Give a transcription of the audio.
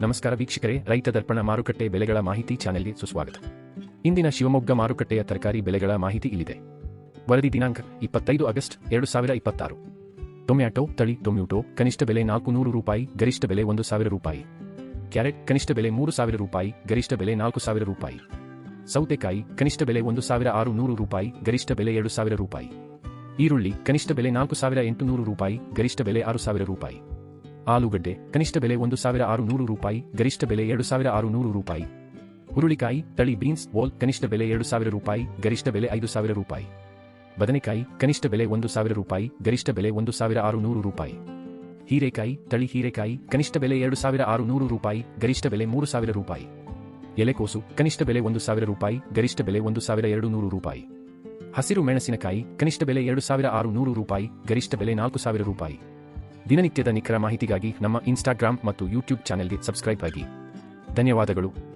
ನಮಸ್ಕಾರ ವೀಕ್ಷಕರೇ, ರೈತ ದರ್ಪಣ ಮಾರುಕಟ್ಟೆ ಬೆಲೆಗಳ ಮಾಹಿತಿ ಚಾನೆಲ್ಗೆ ಸುಸ್ವಾಗತ. ಇಂದಿನ ಶಿವಮೊಗ್ಗ ಮಾರುಕಟ್ಟೆಯ ತರಕಾರಿ ಬೆಲೆಗಳ ಮಾಹಿತಿ ಇಲ್ಲಿದೆ. ವರದಿ ದಿನಾಂಕ 25 ಆಗಸ್ಟ್ 2026. ಟೊಮ್ಯಾಟೊ ತಳಿ ಟೊಮ್ಯಾಟೊ ಕನಿಷ್ಠ ಬೆಲೆ 400 ರೂಪಾಯಿ, ಗರಿಷ್ಠ ಬೆಲೆ 1000 ರೂಪಾಯಿ. ಕ್ಯಾರೆಟ್ ಕನಿಷ್ಠ ಬೆಲೆ 3000 ರೂಪಾಯಿ, ಗರಿಷ್ಠ ಬೆಲೆ 4000 ರೂಪಾಯಿ. ಸೌತೆಕಾಯಿ ಕನಿಷ್ಠ ಬೆಲೆ 1600 ರೂಪಾಯಿ, ಗರಿಷ್ಠ ಬೆಲೆ 2000 ರೂಪಾಯಿ. ಈರುಳ್ಳಿ ಕನಿಷ್ಠ ಬೆಲೆ 4800 ರೂಪಾಯಿ, ಗರಿಷ್ಠ ಬೆಲೆ 6000 ರೂಪಾಯಿ. ಆಲೂಗಡ್ಡೆ ಕನಿಷ್ಠ ಬೆಲೆ 1600 ರೂಪಾಯಿ, ಗರಿಷ್ಠ ಬೆಲೆ 2600 ರೂಪಾಯಿ. ಹುರುಳಿಕಾಯಿ ತಳಿ ಬೀನ್ಸ್ ವೋಲ್ ಕನಿಷ್ಠ ಬೆಲೆ 2000 ರೂಪಾಯಿ, ಗರಿಷ್ಠ ಬೆಲೆ 5000 ರೂಪಾಯಿ. ಬದನೆಕಾಯಿ ಕನಿಷ್ಠ ಬೆಲೆ 1000 ರೂಪಾಯಿ, ಗರಿಷ್ಠ ಬೆಲೆ 1600 ರೂಪಾಯಿ. ಹೀರೆಕಾಯಿ ತಳಿ ಹೀರೆಕಾಯಿ ಕನಿಷ್ಠ ಬೆಲೆ 2600 ರೂಪಾಯಿ, ಗರಿಷ್ಠ ಬೆಲೆ 3000 ರೂಪಾಯಿ. ಎಲೆಕೋಸು ಕನಿಷ್ಠ ಬೆಲೆ 1000 ರೂಪಾಯಿ, ಗರಿಷ್ಠ ಬೆಲೆ 1200 ರೂಪಾಯಿ. ಹಸಿರು ಮೆಣಸಿನಕಾಯಿ ಕನಿಷ್ಠ ಬೆಲೆ 2600 ರೂಪಾಯಿ, ಗರಿಷ್ಠ ಬೆಲೆ 4000 ರೂಪಾಯಿ. ದಿನನಿತ್ಯದ ನಿಖರ ಮಾಹಿತಿಗಾಗಿ ನಮ್ಮ ಇನ್ಸ್ಟಾಗ್ರಾಮ್ ಮತ್ತು ಯೂಟ್ಯೂಬ್ ಚಾನೆಲ್ಗೆ ಸಬ್ಸ್ಕ್ರೈಬ್ ಆಗಿ. ಧನ್ಯವಾದಗಳು.